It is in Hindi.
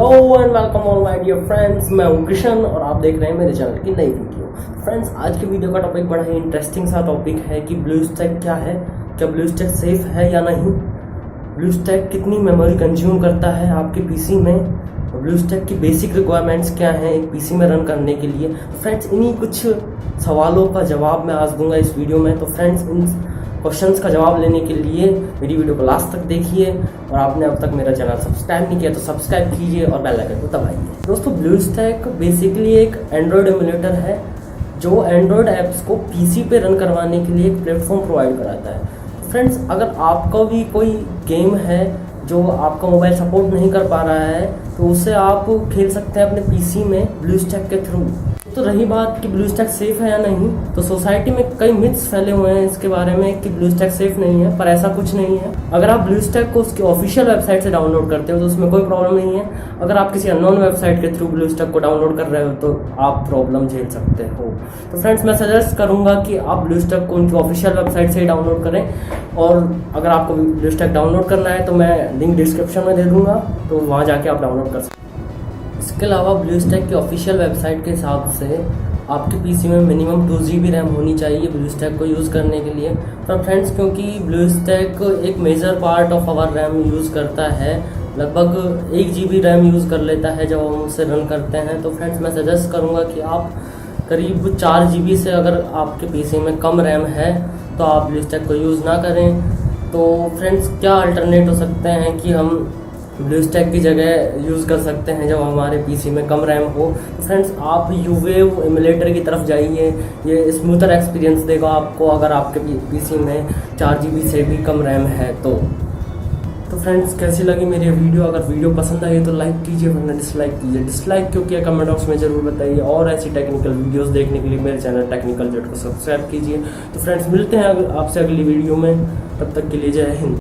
Hello and welcome all my dear friends, मैं हूं किशन और आप देख रहे हैं मेरे चैनल की नई वीडियो। फ्रेंड्स, आज के वीडियो का टॉपिक बड़ा ही इंटरेस्टिंग सा टॉपिक है कि ब्लूस्टैक क्या है, क्या ब्लूस्टैक सेफ है या नहीं, ब्लूस्टैक कितनी मेमोरी कंज्यूम करता है आपके पीसी में, ब्लूस्टैक की बेसिक रिक्वायरमेंट्स क्या हैं एक पीसी में रन करने के लिए। फ्रेंड्स, इन्हीं कुछ सवालों का जवाब मैं आज दूंगा इस वीडियो में। तो फ्रेंड्स, इन क्वेश्चंस का जवाब लेने के लिए मेरी वीडियो को लास्ट तक देखिए और आपने अब तक मेरा चैनल सब्सक्राइब नहीं किया तो सब्सक्राइब कीजिए और बेल आइकन को दबाइए। दोस्तों, ब्लूस्टैक बेसिकली एक एंड्रॉयड एमुलेटर है जो एंड्रॉयड ऐप्स को पीसी पे रन करवाने के लिए एक प्लेटफॉर्म प्रोवाइड कराता है। फ्रेंड्स, अगर आपका भी कोई गेम है जो आपका मोबाइल सपोर्ट नहीं कर पा रहा है तो उसे आप खेल सकते हैं अपने पीसी में ब्लूस्टैक के थ्रू। तो रही बात कि ब्लूस्टैक सेफ है या नहीं, तो सोसाइटी में कई मिथ्स फैले हुए हैं इसके बारे में कि ब्लूस्टैक सेफ नहीं है, पर ऐसा कुछ नहीं है। अगर आप ब्लूस्टैक को उसकी ऑफिशियल वेबसाइट से डाउनलोड करते हो तो उसमें कोई प्रॉब्लम नहीं है। अगर आप किसी अननोन वेबसाइट के थ्रू ब्लूस्टैक को डाउनलोड कर रहे हो तो आप प्रॉब्लम झेल सकते हो। तो फ्रेंड्स, मैं सजेस्ट करूंगा कि आप ब्लूस्टैक को उनकी ऑफिशियल वेबसाइट से ही डाउनलोड करें। और अगर आपको ब्लूस्टैक डाउनलोड करना है तो मैं लिंक डिस्क्रिप्शन में दे दूंगा, तो वहाँ जाके आप डाउनलोड कर सकते हैं। इसके अलावा ब्लूस्टैक की ऑफिशियल वेबसाइट के हिसाब से आपके पीसी में मिनिमम 2 GB रैम होनी चाहिए ब्लूस्टैक को यूज़ करने के लिए। तो फ्रेंड्स, क्योंकि ब्लूस्टैक एक major part of our RAM use करता है, लगभग 1 GB रैम यूज़ कर लेता है जब हम उसे रन करते हैं। तो फ्रेंड्स, मैं सजेस्ट करूँगा कि आप करीब 4 GB से अगर आपके पीसी में कम रैम है तो आप ब्लूस्टैक को यूज़ ना करें। तो फ्रेंड्स, क्या अल्टरनेट हो सकते हैं कि हम ब्लूस्टैक की जगह यूज़ कर सकते हैं जब हमारे पीसी में कम रैम हो। तो फ्रेंड्स, आप यूवेव एमुलेटर की तरफ जाइए, ये स्मूथर एक्सपीरियंस देगा आपको अगर आपके पीसी में 4 GB से भी कम रैम है तो। फ्रेंड्स, कैसी लगी मेरी वीडियो? अगर वीडियो पसंद आई तो लाइक कीजिए, वरना डिसलाइक कीजिए। डिसलाइक क्यों किया कमेंट बॉक्स में जरूर बताइए, और ऐसी टेक्निकल वीडियोस देखने के लिए मेरे चैनल टेक्निकल जेट को सब्सक्राइब कीजिए। तो फ्रेंड्स, मिलते हैं आपसे अगली वीडियो में, तब तक के लिए जय हिंद।